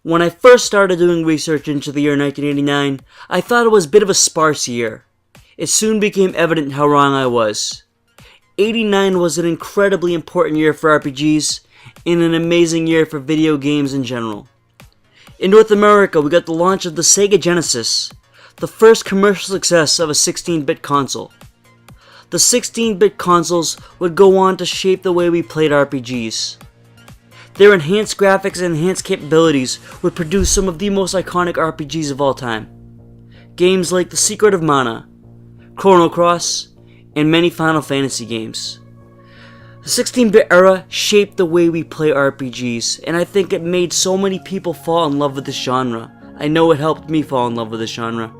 When I first started doing research into the year 1989, I thought it was a bit of a sparse year. It soon became evident how wrong I was. 89 was an incredibly important year for RPGs, and an amazing year for video games in general. In North America, we got the launch of the Sega Genesis, the first commercial success of a 16-bit console. The 16-bit consoles would go on to shape the way we played RPGs. Their enhanced graphics and enhanced capabilities would produce some of the most iconic RPGs of all time. Games like The Secret of Mana, Chrono Cross, and many Final Fantasy games. The 16-bit era shaped the way we play RPGs, and I think it made so many people fall in love with this genre. I know it helped me fall in love with this genre.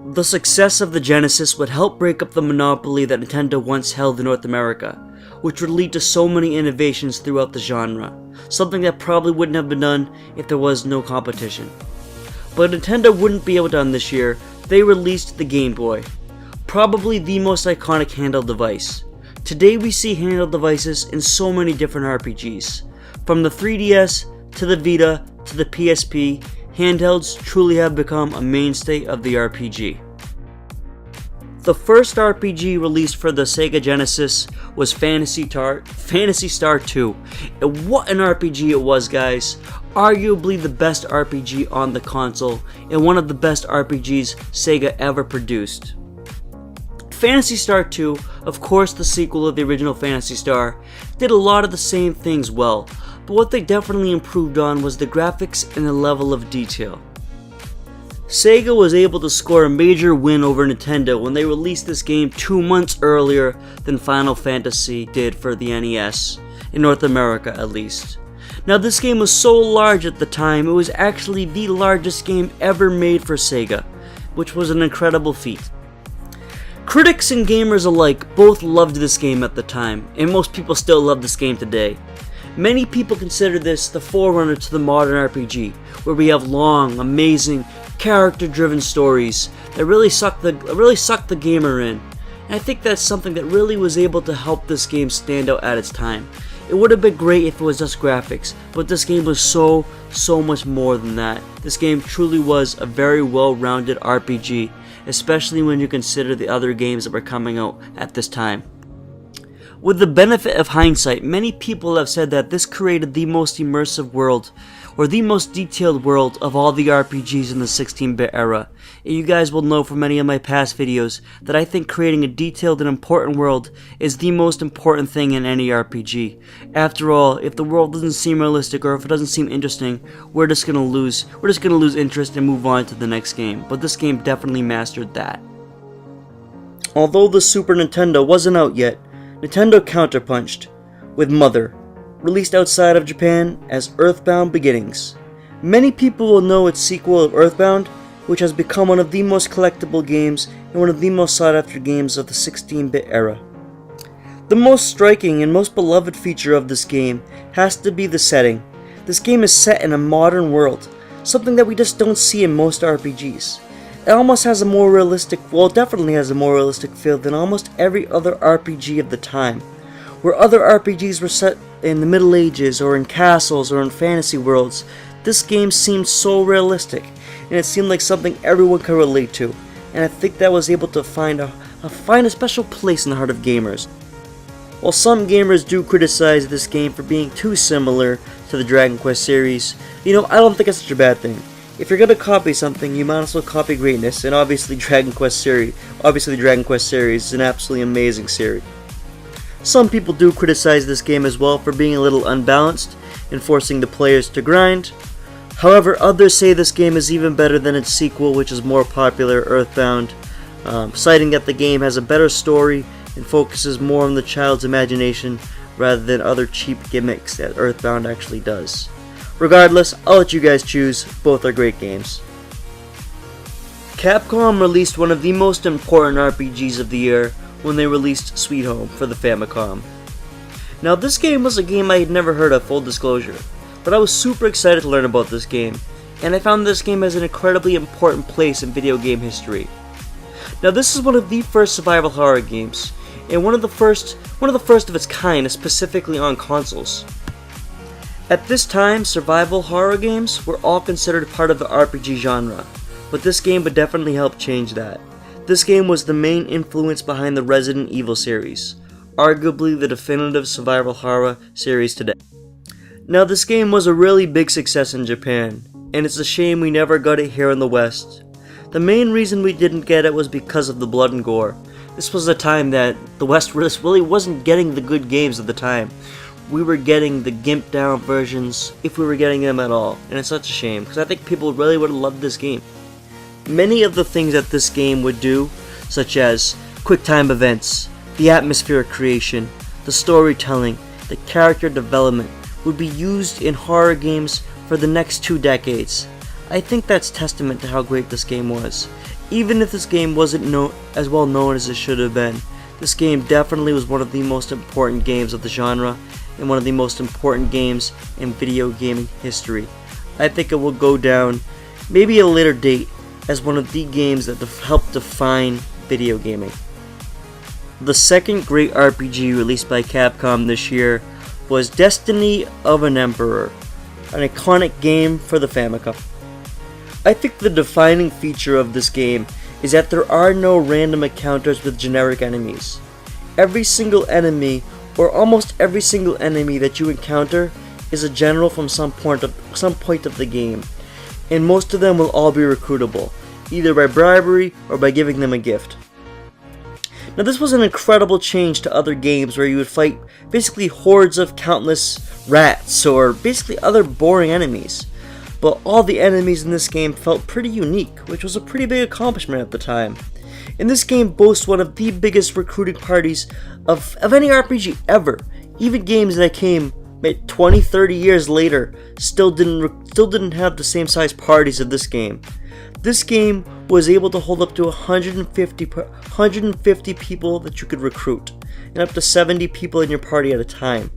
The success of the Genesis would help break up the monopoly that Nintendo once held in North America, which would lead to so many innovations throughout the genre, something that probably wouldn't have been done if there was no competition. But Nintendo wouldn't be outdone this year. They released the Game Boy, probably the most iconic handheld device. Today we see handheld devices in so many different RPGs. From the 3DS to the Vita to the PSP, handhelds truly have become a mainstay of the RPG. The first RPG released for the Sega Genesis was Phantasy Star 2. And what an RPG it was, guys. Arguably the best RPG on the console, and one of the best RPGs Sega ever produced. Phantasy Star 2, of course the sequel of the original Phantasy Star, did a lot of the same things well, but what they definitely improved on was the graphics and the level of detail. Sega was able to score a major win over Nintendo when they released this game 2 months earlier than Final Fantasy did for the NES, in North America at least. Now this game was so large at the time, it was actually the largest game ever made for Sega, which was an incredible feat. Critics and gamers alike both loved this game at the time, and most people still love this game today. Many people consider this the forerunner to the modern RPG, where we have long, amazing, character-driven stories that really suck the gamer in. And I think that's something that really was able to help this game stand out at its time. It would have been great if it was just graphics, but this game was so much more than that. This game truly was a very well-rounded RPG, especially when you consider the other games that were coming out at this time. With the benefit of hindsight, many people have said that this created the most immersive world, or the most detailed world of all the RPGs in the 16-bit era. And you guys will know from many of my past videos that I think creating a detailed and important world is the most important thing in any RPG. After all, if the world doesn't seem realistic or if it doesn't seem interesting, we're just gonna lose interest and move on to the next game. But this game definitely mastered that. Although the Super Nintendo wasn't out yet, Nintendo counterpunched with Mother, released outside of Japan as Earthbound Beginnings. Many people will know its sequel of Earthbound, which has become one of the most collectible games and one of the most sought after games of the 16-bit era. The most striking and most beloved feature of this game has to be the setting. This game is set in a modern world, something that we just don't see in most RPGs. It almost has a more realistic, well, it definitely has a more realistic feel than almost every other RPG of the time. Where other RPGs were set in the Middle Ages or in castles or in fantasy worlds, this game seemed so realistic, and it seemed like something everyone could relate to, and I think that was able to find a special place in the heart of gamers. While some gamers do criticize this game for being too similar to the Dragon Quest series, I don't think it's such a bad thing. If you're gonna copy something, you might as well copy greatness, and obviously the Dragon Quest series is an absolutely amazing series. Some people do criticize this game as well for being a little unbalanced and forcing the players to grind. However, others say this game is even better than its sequel, which is more popular, Earthbound, citing that the game has a better story and focuses more on the child's imagination rather than other cheap gimmicks that Earthbound actually does. Regardless, I'll let you guys choose. Both are great games. Capcom released one of the most important RPGs of the year when they released Sweet Home for the Famicom. Now this game was a game I had never heard of, full disclosure, but I was super excited to learn about this game, and I found this game has an incredibly important place in video game history. Now this is one of the first survival horror games, and one of the first of its kind, specifically on consoles. At this time, survival horror games were all considered part of the RPG genre, but this game would definitely help change that. This game was the main influence behind the Resident Evil series, arguably the definitive survival horror series today. Now, this game was a really big success in Japan, and it's a shame we never got it here in the West. The main reason we didn't get it was because of the blood and gore. This was a time that the West really wasn't getting the good games of the time. We were getting the gimped down versions, if we were getting them at all, and it's such a shame, because I think people really would have loved this game. Many of the things that this game would do, such as quick time events, the atmosphere creation, the storytelling, the character development, would be used in horror games for the next 2 decades. I think that's testament to how great this game was. Even if this game wasn't as well known as it should have been, this game definitely was one of the most important games of the genre, and one of the most important games in video gaming history. I think it will go down, maybe at a later date, as one of the games that helped define video gaming. The second great RPG released by Capcom this year was Destiny of an Emperor, an iconic game for the Famicom. I think the defining feature of this game is that there are no random encounters with generic enemies. Every single enemy, or almost every single enemy that you encounter, is a general from some point of the game, and most of them will all be recruitable, either by bribery or by giving them a gift. Now, this was an incredible change to other games where you would fight basically hordes of countless rats or basically other boring enemies. But all the enemies in this game felt pretty unique, which was a pretty big accomplishment at the time. And this game boasts one of the biggest recruiting parties of any RPG ever. Even games that came 20, 30 years later still didn't have the same size parties of this game. This game was able to hold up to 150 people that you could recruit, and up to 70 people in your party at a time.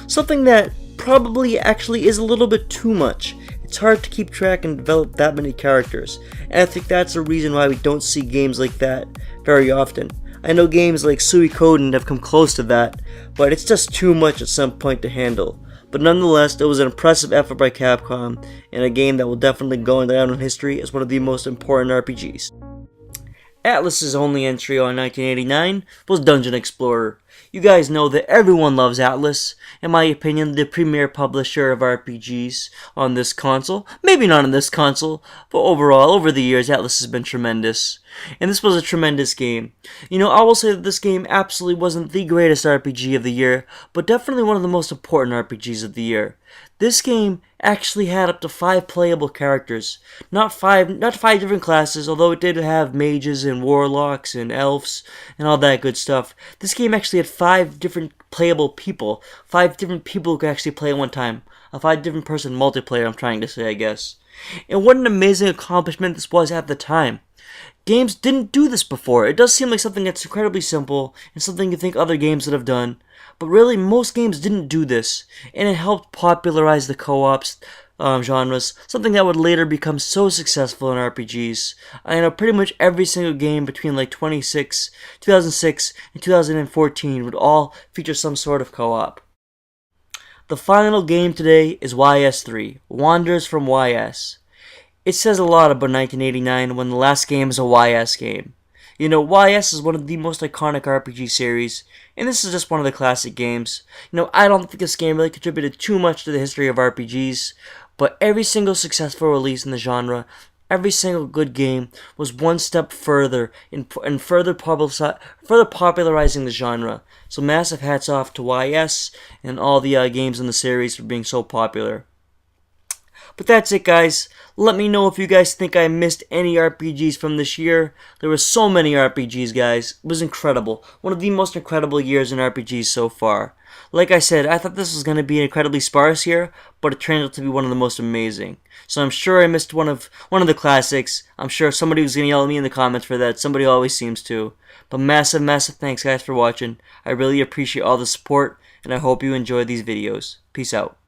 Something that probably actually is a little bit too much. It's hard to keep track and develop that many characters, and I think that's the reason why we don't see games like that very often. I know games like Suikoden have come close to that, but it's just too much at some point to handle. But nonetheless, it was an impressive effort by Capcom, and a game that will definitely go down in history as one of the most important RPGs. Atlus's only entry on 1989 was Dungeon Explorer. You guys know that everyone loves Atlus. In my opinion, the premier publisher of RPGs on this console. Maybe not on this console, but overall, over the years, Atlus has been tremendous. And this was a tremendous game. You know, I will say that this game absolutely wasn't the greatest RPG of the year, but definitely one of the most important RPGs of the year. This game actually had up to 5 playable characters. Not five different classes, although it did have mages and warlocks and elves and all that good stuff. This game actually had 5 different playable people. 5 different people who could actually play at one time. A 5 different person multiplayer, I'm trying to say, I guess. And what an amazing accomplishment this was at the time. Games didn't do this before. It does seem like something that's incredibly simple and something you think other games would have done. But really, most games didn't do this, and it helped popularize the co-ops genres, something that would later become so successful in RPGs. I know pretty much every single game between like 2006 and 2014 would all feature some sort of co-op. The final game today is YS3, Wanderers from YS. It says a lot about 1989 when the last game is a YS game. You know, YS is one of the most iconic RPG series, and this is just one of the classic games. You know, I don't think this game really contributed too much to the history of RPGs, but every single successful release in the genre, every single good game, was one step further in further popularizing the genre. So massive hats off to YS and all the games in the series for being so popular. But that's it, guys. Let me know if you guys think I missed any RPGs from this year. There were so many RPGs, guys. It was incredible. One of the most incredible years in RPGs so far. Like I said, I thought this was going to be an incredibly sparse year, but it turned out to be one of the most amazing. So I'm sure I missed one of the classics. I'm sure somebody was going to yell at me in the comments for that. Somebody always seems to. But massive thanks, guys, for watching. I really appreciate all the support, and I hope you enjoy these videos. Peace out.